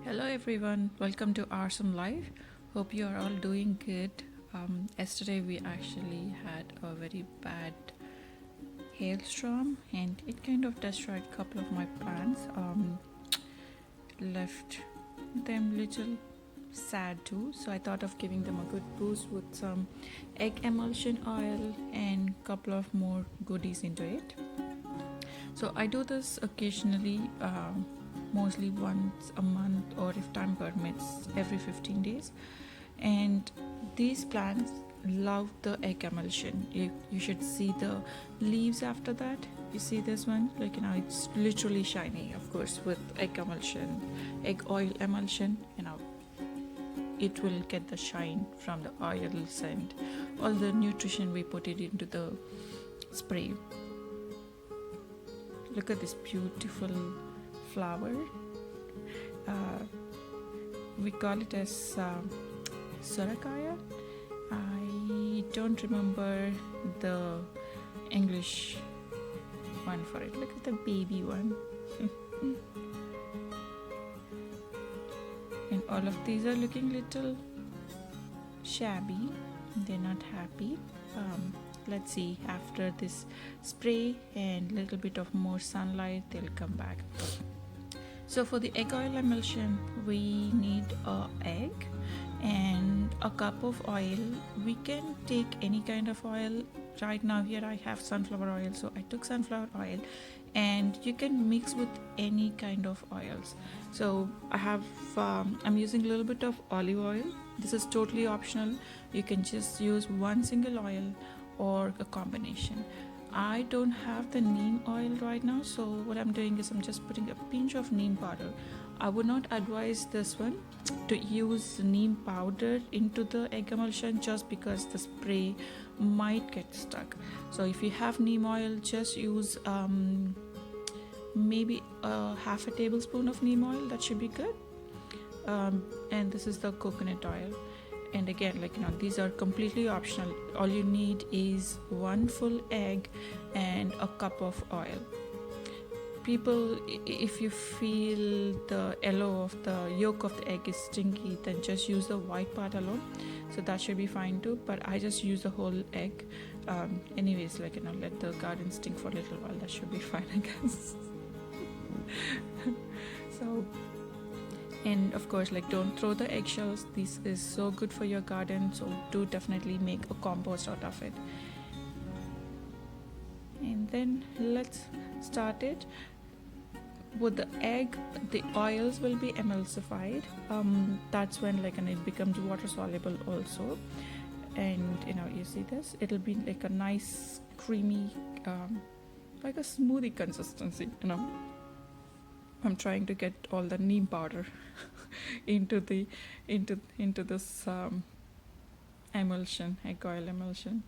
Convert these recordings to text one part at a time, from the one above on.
Hello everyone, welcome to Awesome Life. Hope you are all doing good. Yesterday we actually had a very bad hailstorm and it kind of destroyed a couple of my plants. Left them little sad too. So I thought of giving them a good boost with some egg emulsion oil and couple of more goodies into it. So I do this occasionally. Mostly once a month, or if time permits, every 15 days. And these plants love the egg emulsion. You should see the leaves after that. You see this one? It's literally shiny, of course, with egg emulsion, egg oil emulsion. It will get the shine from the oils and all the nutrition we put it into the spray. Look at this beautiful flower. We call it as sorakaya. I don't remember the English one for it. Look at the baby one. And all of these are looking little shabby. They're not happy. Let's see, after this spray and little bit of more sunlight, they'll come back. So for the egg oil emulsion, we need an egg and a cup of oil. We can take any kind of oil. Right now here I have sunflower oil, so I took sunflower oil, and you can mix with any kind of oils. So I'm using a little bit of olive oil. This is totally optional. You can just use one single oil or a combination. I don't have the neem oil right now, so what I'm doing is I'm just putting a pinch of neem powder. I would not advise this one to use neem powder into the egg emulsion, just because the spray might get stuck. So if you have neem oil, just use maybe half a tablespoon of neem oil. That should be good. And this is the coconut oil. And again, these are completely optional. All you need is one full egg and a cup of oil. People, if you feel the yellow of the yolk of the egg is stinky, then just use the white part alone. So that should be fine too. But I just use the whole egg. Anyways, let the garden stink for a little while. That should be fine, I guess. So. And of course, don't throw the eggshells. This is so good for your garden, so do definitely make a compost out of it. And then let's start it. With the egg, the oils will be emulsified. That's when it becomes water soluble also. And you see this, it'll be like a nice creamy, like a smoothie consistency. I'm trying to get all the neem powder into this emulsion, egg oil emulsion.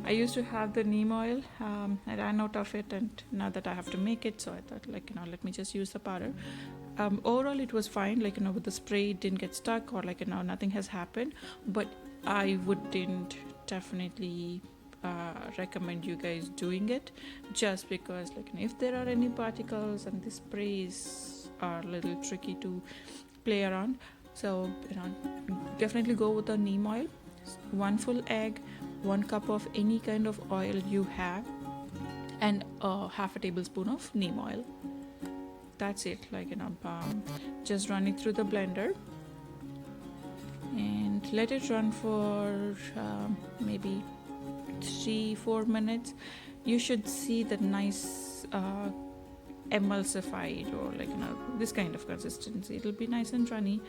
I used to have the neem oil. I ran out of it, and now that I have to make it, so I thought let me just use the powder. Overall, it was fine. With the spray, it didn't get stuck, or nothing has happened. But I wouldn't definitely recommend you guys doing it, just because if there are any particles, and the sprays are a little tricky to play around. So definitely go with the neem oil. One full egg, 1 cup of any kind of oil you have, and half a tablespoon of neem oil. That's it. Just run it through the blender and let it run for maybe 3-4 minutes. You should see the nice emulsified, or this kind of consistency. It'll be nice and runny,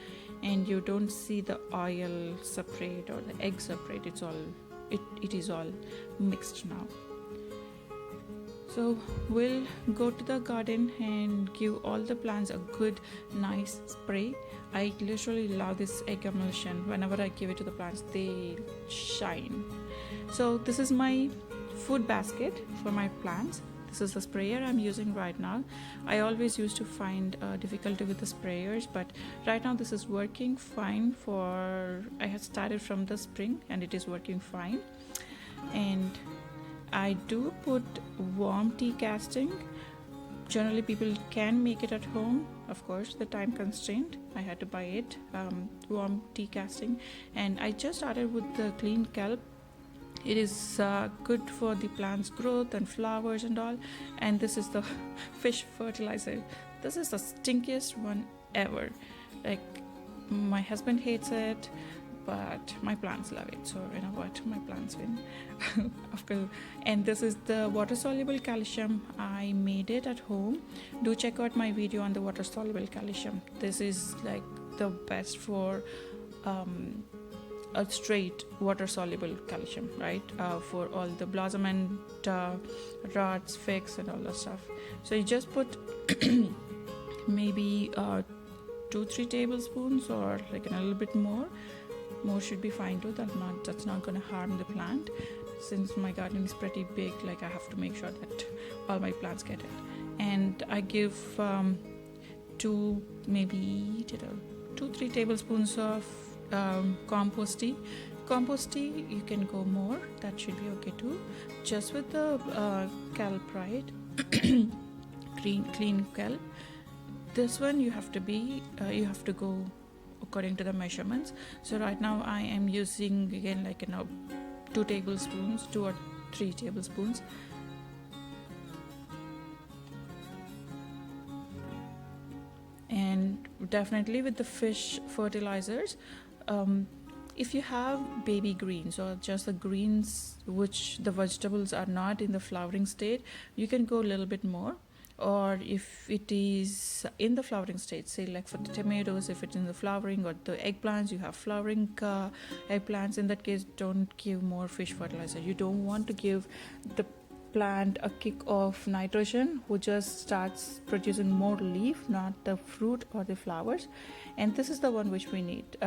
and you don't see the oil separate or the egg separate. It is all mixed now. So we'll go to the garden and give all the plants a good nice spray. I literally love this egg emulsion. Whenever I give it to the plants, they shine. So this is my food basket for my plants. This is the sprayer I'm using right now. I always used to find difficulty with the sprayers, but right now this is working fine. I had started from the spring and it is working fine. And I do put warm tea casting Generally people can make it at home. Of course, the time constraint, I had to buy it, warm tea casting. And I just started with the clean kelp. It is good for the plant's growth and flowers and all. And this is the fish fertilizer. This is the stinkiest one ever. Like, my husband hates it, but my plants love it. So you know what, my plants win. Of course. And this is the water soluble calcium. I made it at home. Do check out my video on the water soluble calcium. This is like the best for a straight water soluble calcium, right? For all the blossom and rods, figs and all that stuff. So you just put maybe 2-3 tablespoons, or like a little bit more should be fine too. That's not going to harm the plant. Since my garden is pretty big, like I have to make sure that all my plants get it. And I give 2-3 tablespoons of compost tea. Compost tea, you can go more, that should be okay too. Just with the kelp, right? clean kelp. This one you have to go according to the measurements. So right now I am using again 2 tablespoons, 2 or 3 tablespoons. And definitely with the fish fertilizers, if you have baby greens or just the greens which the vegetables are not in the flowering state, you can go a little bit more. Or if it is in the flowering state, say like for the tomatoes, if it's in the flowering, or the eggplants, you have flowering eggplants, in that case don't give more fish fertilizer. You don't want to give the plant a kick of nitrogen who just starts producing more leaf, not the fruit or the flowers. And this is the one which we need.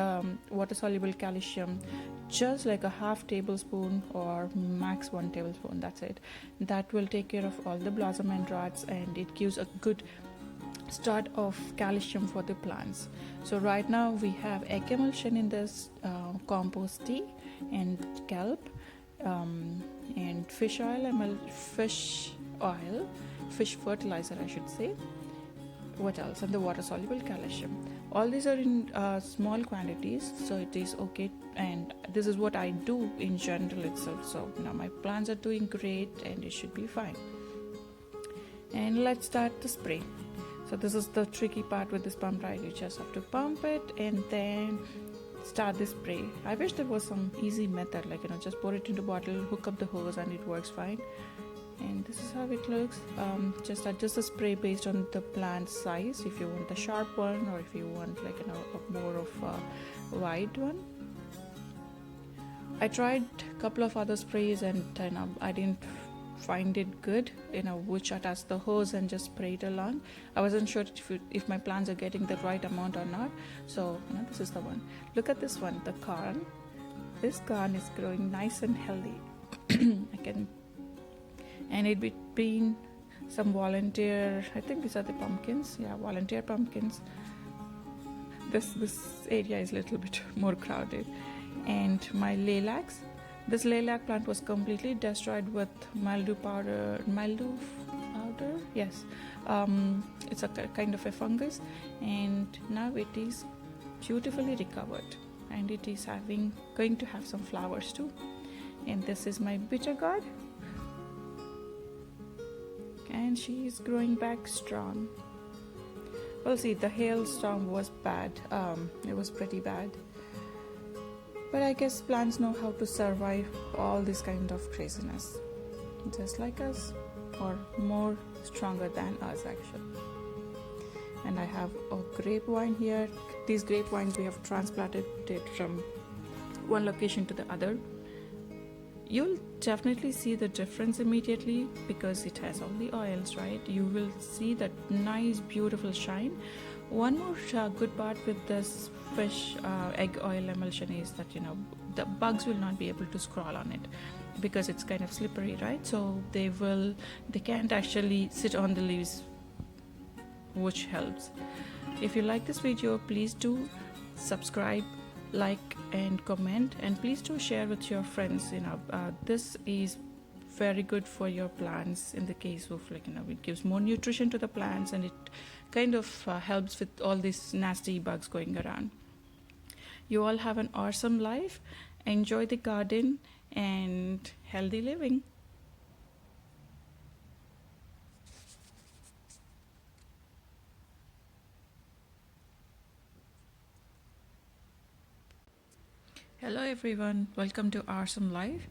Water soluble calcium, just like a half tablespoon or max 1 tablespoon, that's it. That will take care of all the blossom and rods, and it gives a good start of calcium for the plants. So right now we have egg emulsion in this compost tea and kelp, and fish fertilizer I should say. What else? And the water soluble calcium. All these are in small quantities, so it is okay. And this is what I do in general itself. So now my plants are doing great and it should be fine. And let's start the spray. So this is the tricky part with this pump, right? You just have to pump it and then start the spray. I wish there was some easy method, just pour it into bottle, hook up the hose, and it works fine. And this is how it looks. Just adjust the spray based on the plant size, if you want the sharp one or if you want a more of a wide one. I tried a couple of other sprays and I didn't find it good, which attach the hose and just spray it along. I wasn't sure if my plants are getting the right amount or not. So this is the one. Look at this one, the corn. This corn is growing nice and healthy. And it between some volunteer, I think these are the pumpkins. Yeah, volunteer pumpkins. This area is a little bit more crowded. And my lilacs. This lilac plant was completely destroyed with mildew powder. Yes. It's a kind of a fungus, and now it is beautifully recovered, and it is going to have some flowers too. And this is my bitter gourd, and she is growing back strong. Well, see, the hailstorm was bad. It was pretty bad. But I guess plants know how to survive all this kind of craziness, just like us, or more stronger than us actually. And I have a grapevine here. These grapevines, we have transplanted it from one location to the other. You'll definitely see the difference immediately because it has all the oils, right? You will see that nice beautiful shine. One more good part with this fish egg oil emulsion is that the bugs will not be able to crawl on it because it's kind of slippery, right? So they can't actually sit on the leaves, which helps. If you like this video, please do subscribe, like and comment, and please do share with your friends. This is very good for your plants in the case of, like, it gives more nutrition to the plants, and it kind of helps with all these nasty bugs going around. You all have an awesome life. Enjoy the garden and healthy living. Hello everyone, welcome to Awesome Life.